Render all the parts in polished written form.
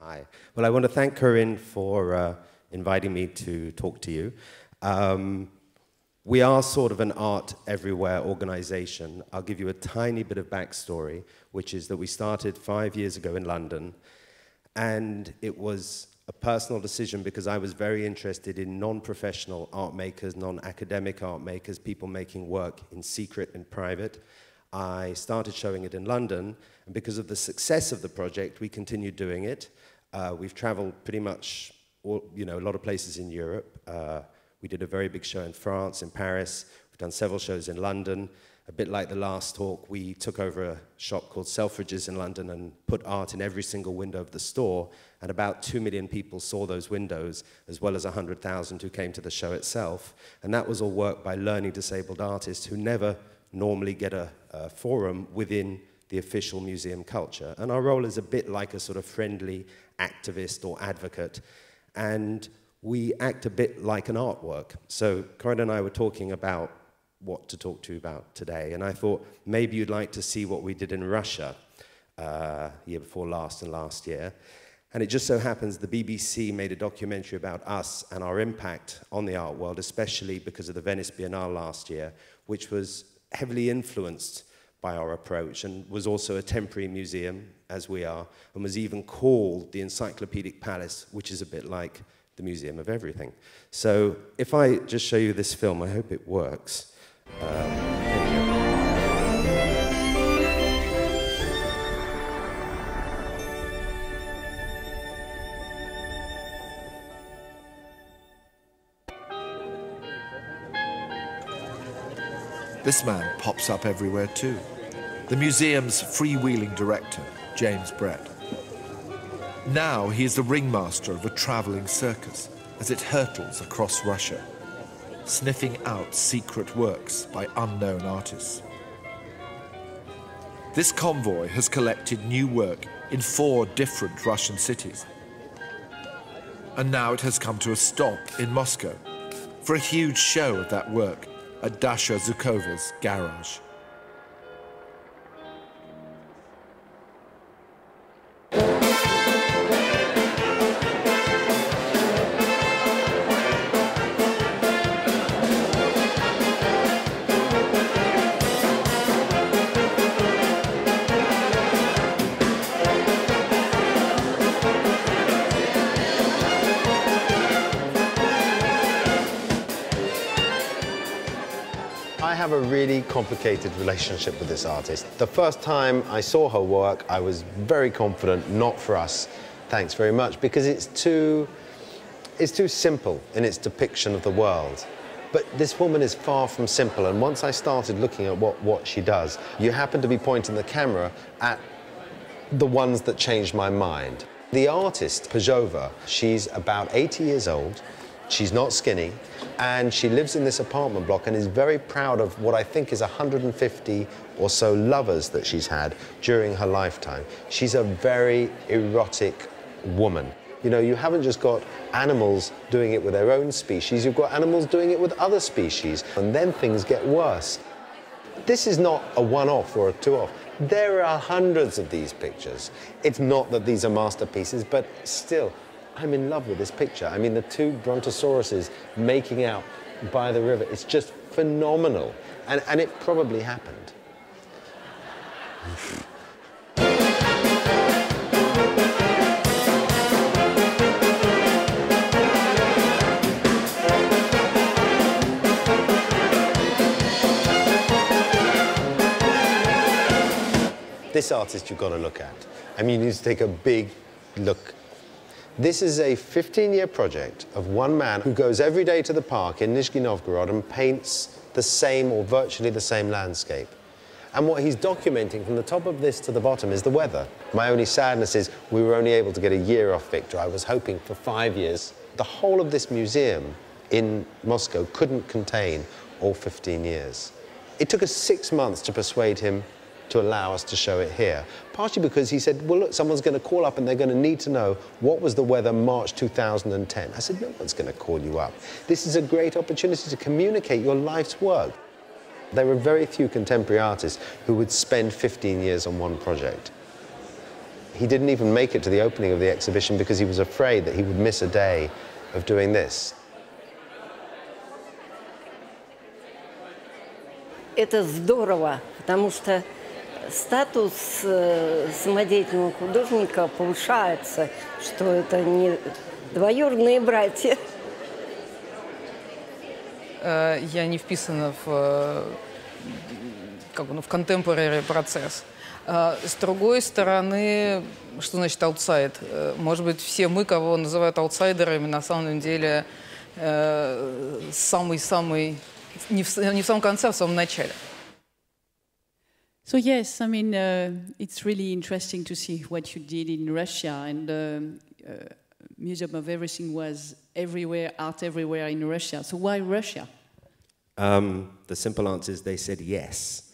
Hi. Well, I want to thank Corinne for inviting me to talk to you. We are sort of an art everywhere organization. I'll give you a tiny bit of backstory, which is that we started 5 years ago in London, and it was a personal decision because I was very interested in non-professional art makers, non-academic art makers, people making work in secret and private. I started showing it in London, and because of the success of the project, we continued doing it. We've traveled pretty much a lot of places in Europe. We did a very big show in France, in Paris. We've done several shows in London. A bit like the last talk, we took over a shop called Selfridges in London and put art in every single window of the store, and about 2 million people saw those windows, as well as 100,000 who came to the show itself. And that was all work by learning disabled artists who never normally get a forum within the official museum culture. And our role is a bit like a sort of friendly activist or advocate, and we act a bit like an artwork. So Corinne and I were talking about what to talk to you about today, and I thought maybe you'd like to see what we did in Russia year before last and last year. And it just so happens the BBC made a documentary about us and our impact on the art world, especially because of the Venice Biennale last year, which was heavily influenced by our approach and was also a temporary museum, as we are, and was even called the Encyclopedic Palace, which is a bit like the Museum of Everything. So if I just show you this film, I hope it works. This man pops up everywhere too. The museum's freewheeling director, James Brett. Now he is the ringmaster of a travelling circus as it hurtles across Russia, sniffing out secret works by unknown artists. This convoy has collected new work in 4 different Russian cities. And now it has come to a stop in Moscow for a huge show of that work at Dasha Zhukova's garage. I have a really complicated relationship with this artist. The first time I saw her work, I was very confident, not for us, thanks very much, because it's too simple in its depiction of the world. But this woman is far from simple, and once I started looking at what she does, you happen to be pointing the camera at the ones that changed my mind. The artist, Pajova, she's about 80 years old. She's not skinny, and she lives in this apartment block and is very proud of what I think is 150 or so lovers that she's had during her lifetime. She's a very erotic woman. You know, you haven't just got animals doing it with their own species, you've got animals doing it with other species, and then things get worse. This is not a one-off or a two-off. There are hundreds of these pictures. It's not that these are masterpieces, but still, I'm in love with this picture. I mean, the 2 brontosauruses making out by the river, it's just phenomenal. And it probably happened. This artist you've got to look at. I mean, you need to take a big look. This is a 15-year project of one man who goes every day to the park in Nizhny Novgorod and paints the same or virtually the same landscape. And what he's documenting from the top of this to the bottom is the weather. My only sadness is we were only able to get a year off Victor. I was hoping for 5 years. The whole of this museum in Moscow couldn't contain all 15 years. It took us 6 months to persuade him to allow us to show it here. Partially because he said, well, look, someone's going to call up and they're going to need to know what was the weather March 2010. I said, no one's going to call you up. This is a great opportunity to communicate your life's work. There are very few contemporary artists who would spend 15 years on one project. he didn't even make it to the opening of the exhibition because he was afraid that he would miss a day of doing this. Это здорово, потому что статус самодеятельного художника повышается, что это не двоюродные братья. Я не вписана в contemporary процесс. С другой стороны, что значит аутсайд? Может быть, все мы, кого называют аутсайдерами, на самом деле самый-самый, не в самом конце, а в самом начале. So yes, I mean, it's really interesting to see what you did in Russia, and Museum of Everything was everywhere, art everywhere in Russia. So why Russia? The simple answer is they said yes.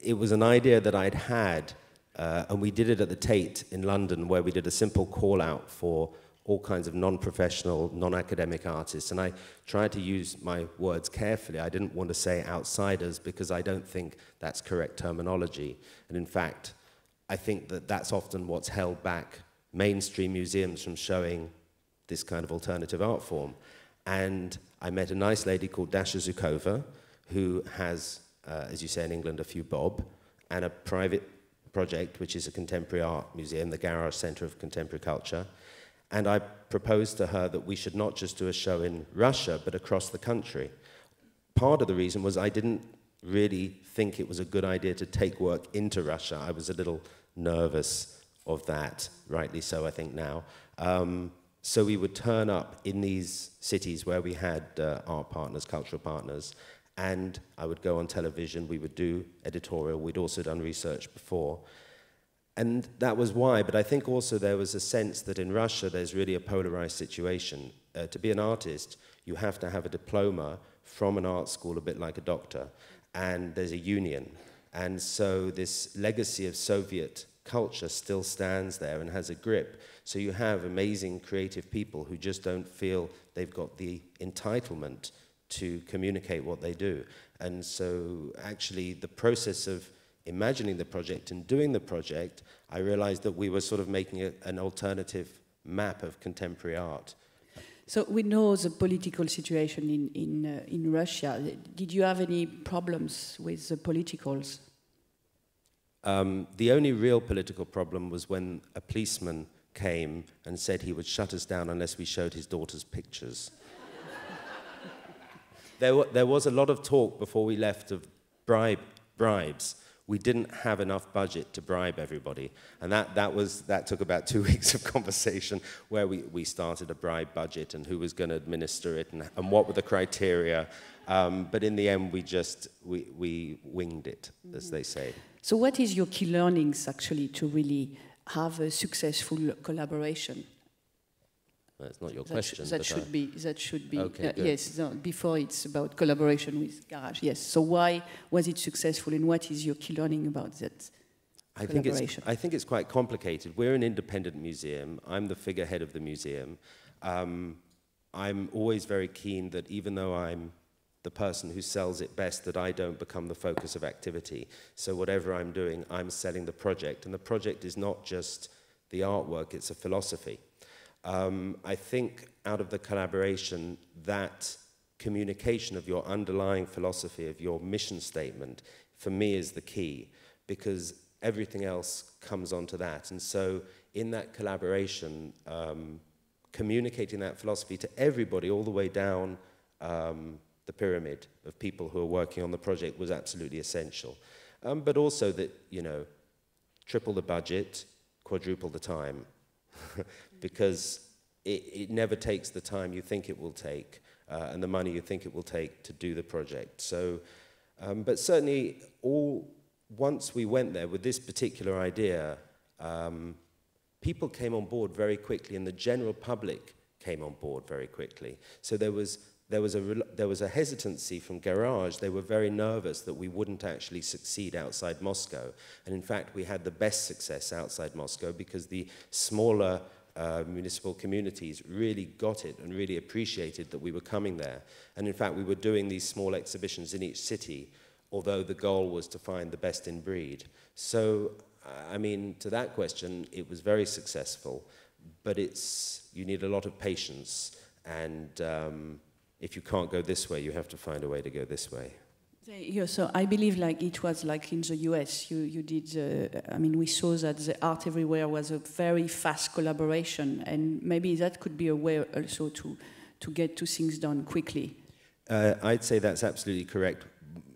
It was an idea that I'd had, and we did it at the Tate in London, where we did a simple call out for all kinds of non-professional, non-academic artists. And I tried to use my words carefully. I didn't want to say outsiders because I don't think that's correct terminology. And in fact, I think that that's often what's held back mainstream museums from showing this kind of alternative art form. And I met a nice lady called Dasha Zhukova, who has, as you say in England, a few bob, and a private project, which is a contemporary art museum, the Garage Center of Contemporary Culture. And I proposed to her that we should not just do a show in Russia, but across the country. Part of the reason was I didn't really think it was a good idea to take work into Russia. I was a little nervous of that, rightly so, I think now. So we would turn up in these cities where we had art partners, cultural partners, and I would go on television, we would do editorial, we'd also done research before. And that was why, but I think also there was a sense that in Russia there's really a polarized situation. To be an artist, you have to have a diploma from an art school, a bit like a doctor, and there's a union. And so this legacy of Soviet culture still stands there and has a grip. So you have amazing creative people who just don't feel they've got the entitlement to communicate what they do. And so actually the process of imagining the project and doing the project, I realized that we were sort of making an alternative map of contemporary art. So we know the political situation in Russia. Did you have any problems with the politicals? The only real political problem was when a policeman came and said he would shut us down unless we showed his daughter's pictures. There was a lot of talk before we left of bribes. We didn't have enough budget to bribe everybody. And that took about 2 weeks of conversation where we started a bribe budget and who was going to administer it and what were the criteria. But in the end, we winged it, as they say. So what is your key learnings, actually, to really have a successful collaboration? That's not your question. That should be. Okay, yes. No, before it's about collaboration with Garage. Yes. So why was it successful, and what is your key learning about that collaboration? I think it's quite complicated. We're an independent museum. I'm the figurehead of the museum. I'm always very keen that even though I'm the person who sells it best, that I don't become the focus of activity. So whatever I'm doing, I'm selling the project. And the project is not just the artwork, it's a philosophy. I think out of the collaboration, that communication of your underlying philosophy, of your mission statement, for me is the key, because everything else comes onto that. And so in that collaboration, communicating that philosophy to everybody all the way down the pyramid of people who are working on the project was absolutely essential. But also that, triple the budget, quadruple the time. Because it never takes the time you think it will take and the money you think it will take to do the project. So, but certainly once we went there with this particular idea, people came on board very quickly and the general public came on board very quickly. So there was a hesitancy from Garage. They were very nervous that we wouldn't actually succeed outside Moscow. And in fact, we had the best success outside Moscow because the smaller municipal communities really got it and really appreciated that we were coming there. And in fact, we were doing these small exhibitions in each city, although the goal was to find the best in breed. So I mean, to that question, it was very successful, but you need a lot of patience, and if you can't go this way, you have to find a way to go this way. Yeah, so I believe like it was like in the US, you did, I mean, we saw that the Art Everywhere was a very fast collaboration, and maybe that could be a way also to get two things done quickly. I'd say that's absolutely correct.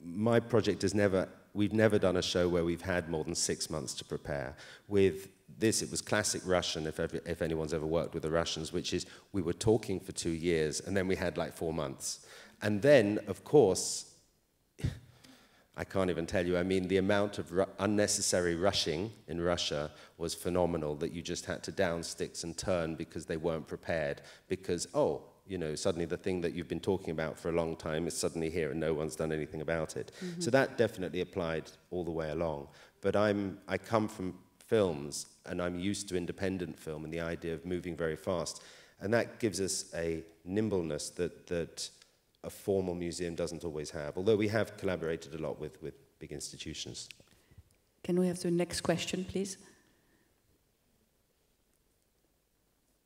My project we've never done a show where we've had more than 6 months to prepare. With this, it was classic Russian, if anyone's ever worked with the Russians, which is we were talking for 2 years, and then we had like 4 months. And then, of course, I can't even tell you, I mean, the amount of unnecessary rushing in Russia was phenomenal, that you just had to down sticks and turn because they weren't prepared, because, oh, you know, suddenly the thing that you've been talking about for a long time is suddenly here and no one's done anything about it. Mm-hmm. So that definitely applied all the way along. But I come from films, and I'm used to independent film and the idea of moving very fast. And that gives us a nimbleness that a formal museum doesn't always have, although we have collaborated a lot with big institutions. Can we have the next question, please?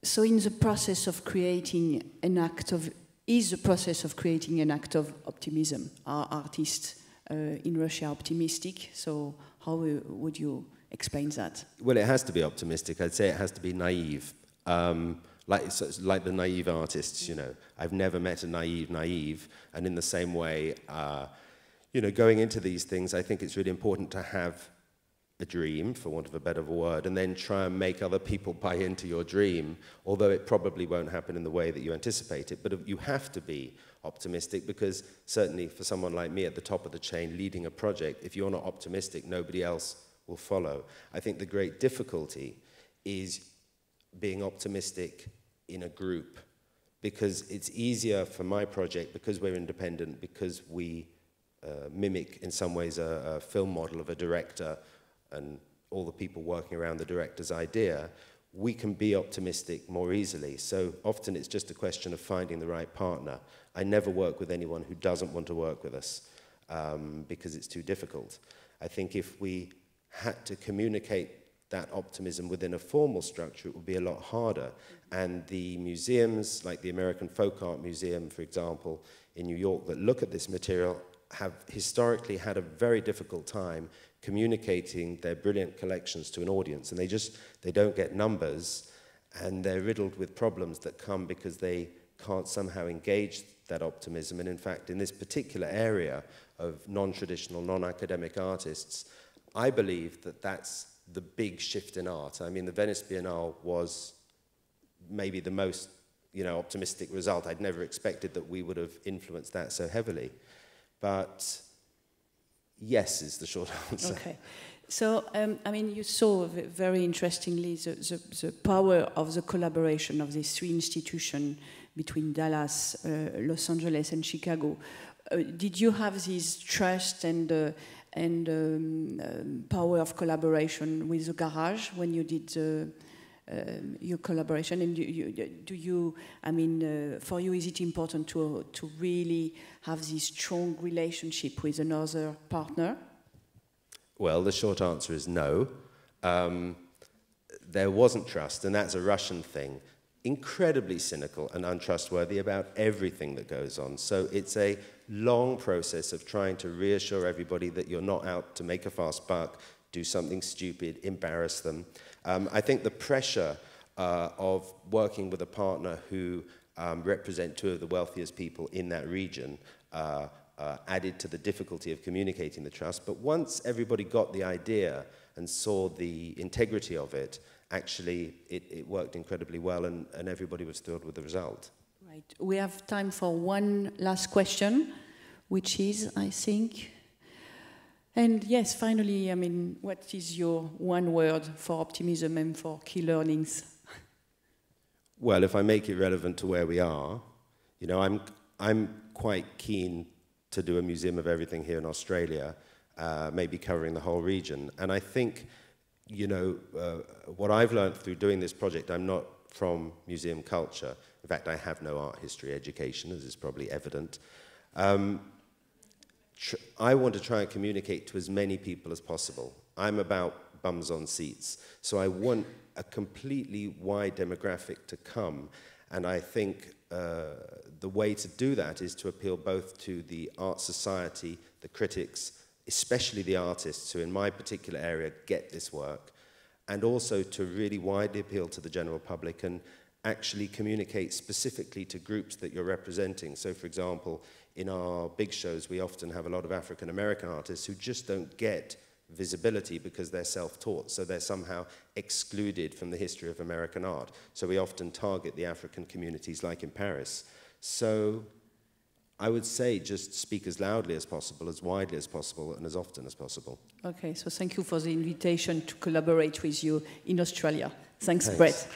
So in the process of creating an act of, is the process of creating an act of optimism? Are artists in Russia optimistic? So how would you explain that? Well, it has to be optimistic. I'd say it has to be naive. Like the naive artists, you know. I've never met a naive, and in the same way, you know, going into these things, I think it's really important to have a dream, for want of a better word, and then try and make other people buy into your dream, although it probably won't happen in the way that you anticipate it. But you have to be optimistic, because certainly for someone like me at the top of the chain leading a project, if you're not optimistic, nobody else will follow. I think the great difficulty is being optimistic in a group, because it's easier for my project, because we're independent, because we mimic in some ways a film model of a director and all the people working around the director's idea, we can be optimistic more easily. So often it's just a question of finding the right partner. I never work with anyone who doesn't want to work with us because it's too difficult. I think if we had to communicate that optimism within a formal structure, it would be a lot harder. And the museums, like the American Folk Art Museum, for example, in New York, that look at this material, have historically had a very difficult time communicating their brilliant collections to an audience. And they don't get numbers, and they're riddled with problems that come because they can't somehow engage that optimism. And in fact, in this particular area of non-traditional, non-academic artists, I believe that that's the big shift in art. I mean, the Venice Biennale was maybe the most, you know, optimistic result. I'd never expected that we would have influenced that so heavily. But yes is the short answer. Okay. So, I mean, you saw very interestingly the power of the collaboration of these three institutions between Dallas, Los Angeles, and Chicago. Did you have this trust and power of collaboration with the garage when you did your collaboration? And do you, I mean, for you, is it important to really have this strong relationship with another partner? Well, the short answer is no. There wasn't trust, and that's a Russian thing. Incredibly cynical and untrustworthy about everything that goes on. So it's a long process of trying to reassure everybody that you're not out to make a fast buck, do something stupid, embarrass them. I think the pressure of working with a partner who represent two of the wealthiest people in that region added to the difficulty of communicating the trust. But once everybody got the idea and saw the integrity of it, actually it worked incredibly well, and everybody was thrilled with the result. Right. We have time for one last question, which is, I think, and yes, finally, I mean, what is your one word for optimism and for key learnings? Well, if I make it relevant to where we are, you know, I'm quite keen to do a museum of everything here in Australia, maybe covering the whole region. And I think, you know, what I've learned through doing this project, I'm not from museum culture. In fact, I have no art history education, as is probably evident. I want to try and communicate to as many people as possible. I'm about bums on seats. So I want a completely wide demographic to come, and I think the way to do that is to appeal both to the art society, the critics, especially the artists who in my particular area get this work, and also to really widely appeal to the general public and actually communicate specifically to groups that you're representing. So for example, in our big shows, we often have a lot of African American artists who just don't get visibility because they're self-taught, so they're somehow excluded from the history of American art. So we often target the African communities like in Paris. So I would say just speak as loudly as possible, as widely as possible, and as often as possible. Okay, so thank you for the invitation to collaborate with you in Australia. Thanks. Brett.